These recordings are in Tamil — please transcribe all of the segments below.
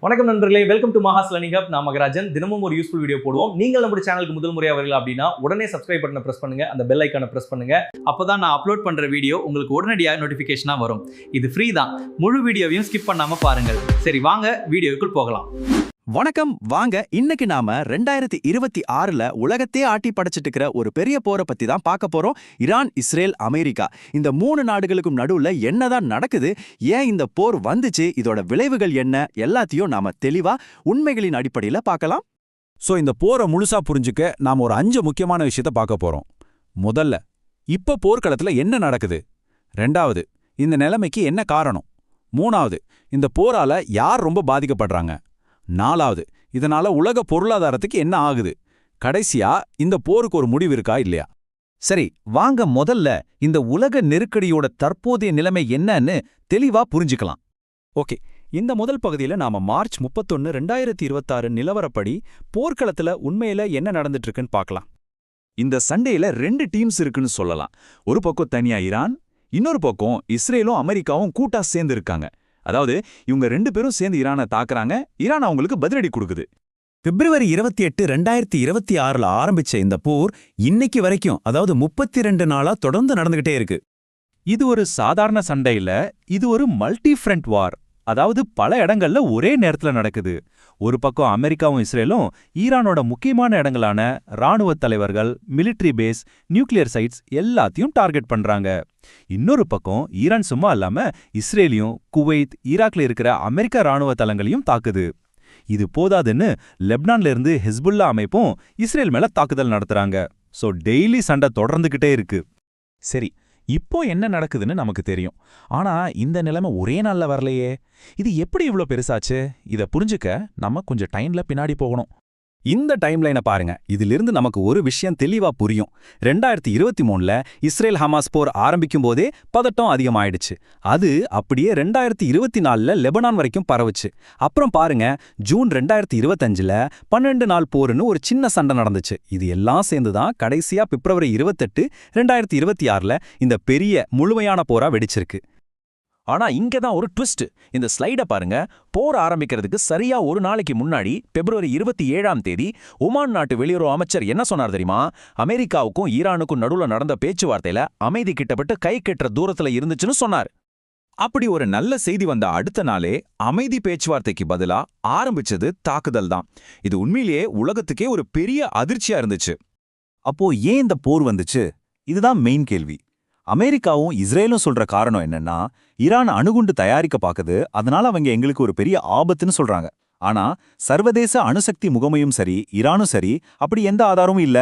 வணக்கம் நண்பர்களே, வெல்கம் டு மாஹாஸ் லேர்னிங் ஹப். நான் மகராஜன். தினமும் ஒரு யூஸ்ஃபுல் வீடியோ போடுவோம். நீங்கள் நம்ம சேனலுக்கு முதல் முறையா வரீங்க அப்படின்னா உடனே சப்ஸ்கிரைப் பட்டனை பிரஸ் பண்ணுங்க, அந்த பெல் ஐக்கானை பிரஸ் பண்ணுங்க. அப்பதான் நான் அப்லோட் பண்ற வீடியோ உங்களுக்கு உடனடியாக நோட்டிபிகேஷனா வரும். இது ஃப்ரீ தான். முழு வீடியோவையும் ஸ்கிப் பண்ணாம பாருங்கள். சரி, வாங்க வீடியோக்குள் போகலாம். வணக்கம். வாங்க இன்னைக்கு நாம 2026ல உலகத்தையே ஆட்டி படைச்சிட்டு இருக்கிற ஒரு பெரிய போரை பத்தி தான் பார்க்க போறோம். ஈரான், இஸ்ரேல், அமெரிக்கா இந்த 3 நாடுகளுக்கும் நடுவுல என்னதான் நடக்குது, ஏன் இந்த போர் வந்துச்சு, இதோட விளைவுகள் என்ன, எல்லாத்தையும் நாம தெளிவா உண்மைகளின் அடிப்படையில பார்க்கலாம். இந்த போரை முழுசா புரிஞ்சுக்க நாம ஒரு 5 முக்கியமான விஷயத்த பார்க்க போறோம். முதல்ல, இப்ப போர்க்களத்துல என்ன நடக்குது? 2வது, இந்த நிலைமைக்கு என்ன காரணம்? 3வது, இந்த போரால யார் ரொம்ப பாதிக்கப்படுறாங்க? 4வது, இதனால உலக பொருளாதாரத்துக்கு என்ன ஆகுது? கடைசியா, இந்த போருக்கு ஒரு முடிவு இருக்கா இல்லையா? சரி, வாங்க முதல்ல இந்த உலக நெருக்கடியோட தற்போதைய நிலைமை என்னன்னு தெளிவா புரிஞ்சுக்கலாம். ஓகே, இந்த முதல் பகுதியில நாம மார்ச் 31, 2026 நிலவரப்படி போர்க்களத்துல உண்மையில என்ன நடந்துட்டு இருக்குன்னு பார்க்கலாம். இந்த சண்டையில 2 டீம்ஸ் இருக்குன்னு சொல்லலாம். ஒரு பக்கம் தனியா ஈரான், இன்னொரு பக்கம் இஸ்ரேலும் அமெரிக்காவும் கூட்டா சேர்ந்து இருக்காங்க. அதாவது இவங்க 2 பேரும் சேர்ந்து ஈரானை தாக்குறாங்க, ஈரான் அவங்களுக்கு பதிலடி கொடுக்குது. பிப்ரவரி 28, 2026ல ஆரம்பிச்ச இந்த போர் இன்னைக்கு வரைக்கும், அதாவது 32 நாளா தொடர்ந்து நடந்துகிட்டே இருக்கு. இது ஒரு சாதாரண சண்டை இல்ல, இது ஒரு மல்டி ஃப்ரண்ட் வார். அதாவது பல இடங்கள்ல ஒரே நேரத்துல நடக்குது. ஒரு பக்கம் அமெரிக்காவும் இஸ்ரேலும் ஈரானோட முக்கியமான இடங்களான ராணுவ தலைவர்கள், மிலிட்டரி பேஸ், நியூக்ளியர் சைட்ஸ் எல்லாத்தையும் டார்கெட் பண்றாங்க. இன்னொரு பக்கம் ஈரான் சும்மா இல்லாம இஸ்ரேலையும், குவைத், ஈராக்ல இருக்கிற அமெரிக்க ராணுவ தளங்களையும் தாக்குது. இது போதாதுன்னு லெப்னான்ல இருந்து ஹிஸ்புல்லா அமைப்பும் இஸ்ரேல் மேல தாக்குதல் நடத்துறாங்க. டெய்லி சண்டை தொடர்ந்துகிட்டே இருக்கு. சரி, இப்போ என்ன நடக்குதுன்னு நமக்கு தெரியும். ஆனா இந்த நிலைமை ஒரே நாள்ல வரலையே. இது எப்படி இவ்ளோ பெருசாச்சு? இத புரிஞ்சுக்க நம்ம கொஞ்சம் டைம்ல பின்னாடி போகணும். இந்த டைம்லைனை பாருங்க. இதிலிருந்து நமக்கு ஒரு விஷயம் தெளிவா புரியும். 2023ல இஸ்ரேல் ஹமாஸ் போர் ஆரம்பிக்கும் போதே பதட்டம் அதிகமாயிடுச்சு. அது அப்படியே 2024ல லெபனான் வரைக்கும் பரவுச்சு. அப்புறம் பாருங்க, ஜூன் 2025ல 12 நாள் போர்னு ஒரு சின்ன சண்டை நடந்துச்சு. இது எல்லாம் சேர்ந்துதான் கடைசியா பிப்ரவரி 28, 2026ல இந்த பெரிய முழுமையான போரா வெடிச்சிருக்கு. ஆனா இங்கதான் ஒரு ட்விஸ்ட். இந்த ஸ்லைட பாருங்க. போர் ஆரம்பிக்கிறதுக்கு சரியா ஒரு நாளைக்கு முன்னாடி பிப்ரவரி 27ஆம் தேதி ஒமான் நாட்டு வெளியுறவு அமைச்சர் என்ன சொன்னார் தெரியுமா? அமெரிக்காவுக்கும் ஈரானுக்கும் நடுவுல நடந்த பேச்சுவார்த்தையில அமைதி கிட்டப்பட்டு கை கெட்டுற தூரத்துல இருந்துச்சுன்னு சொன்னார். அப்படி ஒரு நல்ல செய்தி வந்த அடுத்த நாளே அமைதி பேச்சுவார்த்தைக்கு பதிலா ஆரம்பிச்சது தாக்குதல் தான். இது உண்மையிலேயே உலகத்துக்கே ஒரு பெரிய அதிர்ச்சியா இருந்துச்சு. அப்போ ஏன் இந்த போர் வந்துச்சு? இதுதான் மெயின் கேள்வி. அமெரிக்காவும் இஸ்ரேலும் சொல்ற காரணம் என்னன்னா, ஈரான் அணுகுண்டு தயாரிக்க பாக்குது, அதனால அவங்க எங்களுக்கு ஒரு பெரிய ஆபத்துன்னு சொல்றாங்க. ஆனா சர்வதேச அணுசக்தி முகமையும் சரி, ஈரானும் சரி, அப்படி எந்த ஆதாரமும் இல்ல,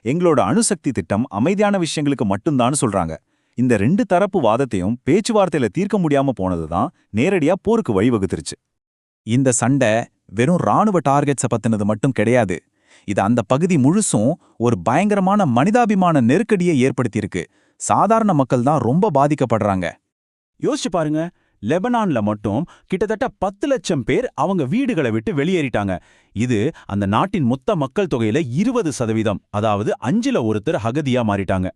எங்களோட அணுசக்தி திட்டம் அமைதியான விஷயங்களுக்கு மட்டும்தான் சொல்றாங்க. இந்த 2 தரப்பு வாதத்தையும் பேச்சுவார்த்தையில தீர்க்க முடியாம போனதுதான் நேரடியா போருக்கு வழிவகுத்துருச்சு. இந்த சண்டை வெறும் ராணுவ டார்கெட்ஸை பத்தினது மட்டும் கிடையாது. இது அந்த பகுதி முழுசும் ஒரு பயங்கரமான மனிதாபிமான நெருக்கடியை ஏற்படுத்தியிருக்கு. சாதாரண மக்கள் தான் ரொம்ப பாதிக்கப்படுறாங்க. யோசிச்சு பாருங்க, லெபனான்ல மட்டும் கிட்டத்தட்ட 10 லட்சம் பேர் அவங்க வீடுகளை விட்டு வெளியேறிட்டாங்க. இது அந்த நாட்டின் மொத்த மக்கள் தொகையில 20%, அதாவது 5ல் ஒருத்தர் அகதியா மாறிட்டாங்க.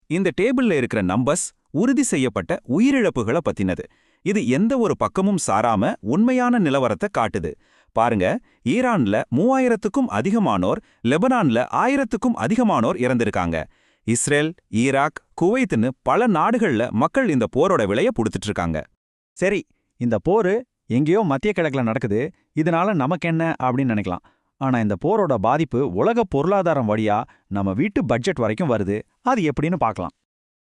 இந்த டேபிள்ல இருக்கிற நம்பர்ஸ் உறுதி செய்யப்பட்ட உயிரிழப்புகளை பத்தினது. இது எந்த ஒரு பக்கமும் சாராம உண்மையான நிலவரத்தை காட்டுது. பாருங்க, ஈரான்ல 3000க்கும் அதிகமானோர், லெபனான்ல 1000க்கும் அதிகமானோர் இறந்திருக்காங்க. இஸ்ரேல், ஈராக், குவைத்னு பல நாடுகள்ல மக்கள் இந்த போரோட விலைய புடிச்சிட்டு இருக்காங்க. சரி, இந்த போரு எங்கேயோ மத்திய கிழக்குல நடக்குது, இதனால நமக்கென்ன அப்படின்னு நினைக்கலாம். ஆனா இந்த போரோட பாதிப்பு உலக பொருளாதாரம் வழியா நம்ம வீட்டு பட்ஜெட் வரைக்கும் வருது. அது எப்படின்னு பார்க்கலாம்.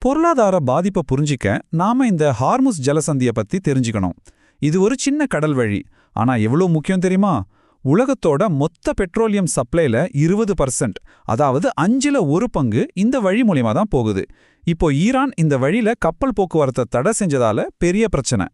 பொருளாதார பாதிப்பை புரிஞ்சிக்க நாம இந்த ஹார்முஸ் ஜலசந்திய பத்தி தெரிஞ்சுக்கணும். இது ஒரு சின்ன கடல் வழி. ஆனா எவ்வளவு முக்கியம் தெரியுமா? உலகத்தோட மொத்த பெட்ரோலியம் சப்ளைல 20%, அதாவது 5ல் 1 பங்கு இந்த வழி மூலியமா தான் போகுது. இப்போ ஈரான் இந்த வழியில கப்பல் போக்குவரத்தை தடை செஞ்சதால பெரிய பிரச்சனை.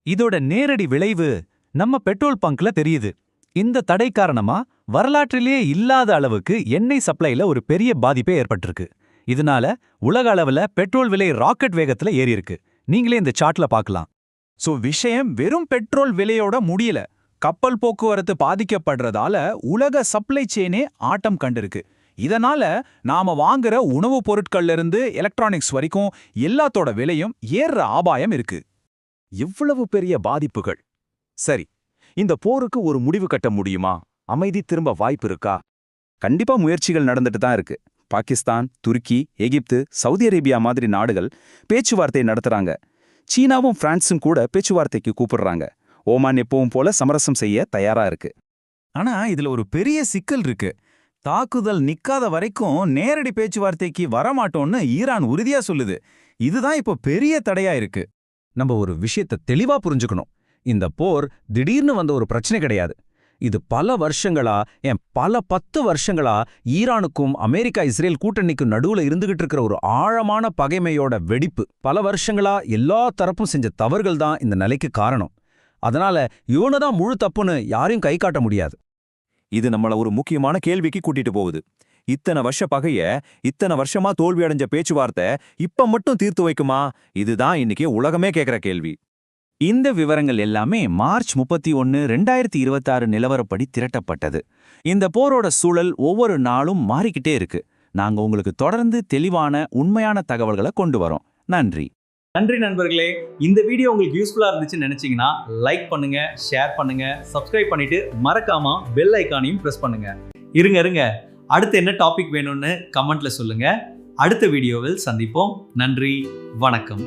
இதோட நேரடி விளைவு நம்ம பெட்ரோல் பங்க்ல தெரியுது. இந்த தடை காரணமா வரலாற்றிலேயே இல்லாத அளவுக்கு எண்ணெய் சப்ளைல ஒரு பெரிய பாதிப்பே ஏற்பட்டிருக்கு. இதனால உலக அளவுல பெட்ரோல் விலை ராக்கெட் வேகத்துல ஏறியிருக்கு. நீங்களே இந்த சார்ட்ல பார்க்கலாம். விஷயம் வெறும் பெட்ரோல் விலையோட முடியல. கப்பல் போக்குவரத்து பாதிக்கப்படுறதால உலக சப்ளை செயினே ஆட்டம் கண்டிருக்கு. இதனால நாம வாங்குற உணவுப் பொருட்கள்ல இருந்து எலக்ட்ரானிக்ஸ் வரைக்கும் எல்லாத்தோட விலையும் ஏறுற ஆபாயம் இருக்கு. எவ்வளவு பெரிய பாதிப்புகள்! சரி, இந்த போருக்கு ஒரு முடிவு கட்ட முடியுமா? அமைதி திரும்ப வாய்ப்பு இருக்கா? கண்டிப்பா முயற்சிகள் நடந்துட்டு தான் இருக்கு. பாகிஸ்தான், துருக்கி, எகிப்து, சவுதி அரேபியா மாதிரி நாடுகள் பேச்சுவார்த்தை நடத்துறாங்க. சீனாவும் பிரான்ஸும் கூட பேச்சுவார்த்தைக்கு கூப்பிடுறாங்க. ஓமான் எப்பவும் போல சமரசம் செய்ய தயாரா இருக்கு. ஆனா இதுல ஒரு பெரிய சிக்கல் இருக்கு. தாக்குதல் நிக்காத வரைக்கும் நேரடி பேச்சுவார்த்தைக்கு வரமாட்டோம்னு ஈரான் உறுதியா சொல்லுது. இதுதான் இப்போ பெரிய தடையா இருக்கு. நம்ம ஒரு விஷயத்தை தெளிவா புரிஞ்சுக்கணும். இந்த போர் திடீர்னு வந்த ஒரு பிரச்சனை கிடையாது. இது பல வருஷங்களா, பல 10 வருஷங்களா ஈரானுக்கும் அமெரிக்கா இஸ்ரேல் கூட்டணிக்கும் நடுவுல இருந்துகிட்டு இருக்கிற ஒரு ஆழமான பகைமையோட வெடிப்பு. பல வருஷங்களா எல்லா தரப்பும் செஞ்ச தவறுகள் தான் இந்த நிலைக்கு காரணம். அதனால இவனதான் முழு தப்புன்னு யாரையும் கை காட்ட முடியாது. இது நம்மள ஒரு முக்கியமான கேள்விக்கு கூட்டிட்டு போகுது. இத்தனை வருஷ பகைய, இத்தனை வருஷமா தோல்வி அடைஞ்ச பேச்சுவார்த்தை இப்ப மட்டும் தீர்த்து வைக்குமா? இதுதான் இன்னைக்கு உலகமே கேக்குற கேள்வி. இந்த விவரங்கள் எல்லாமே மார்ச் 31, 2026 நிலவரப்படி திரட்டப்பட்டது. இந்த போரோட சூழல் ஒவ்வொரு நாளும் மாறிக்கிட்டே இருக்கு. நாங்க உங்களுக்கு தொடர்ந்து தெளிவான, உண்மையான தகவல்களை கொண்டு வரோம். நன்றி. நன்றி நண்பர்களே. இந்த வீடியோ உங்களுக்கு யூஸ்ஃபுல்லா இருந்துச்சுன்னு நினைச்சீங்கன்னா லைக் பண்ணுங்க, ஷேர் பண்ணுங்க, சப்ஸ்கிரைப் பண்ணிட்டு மறக்காம பெல் ஐகானையும் பிரஸ் பண்ணுங்க. இருங்க அடுத்து என்ன டாபிக் வேணும்னு கமெண்ட்ல சொல்லுங்க. அடுத்த வீடியோவில் சந்திப்போம். நன்றி, வணக்கம்.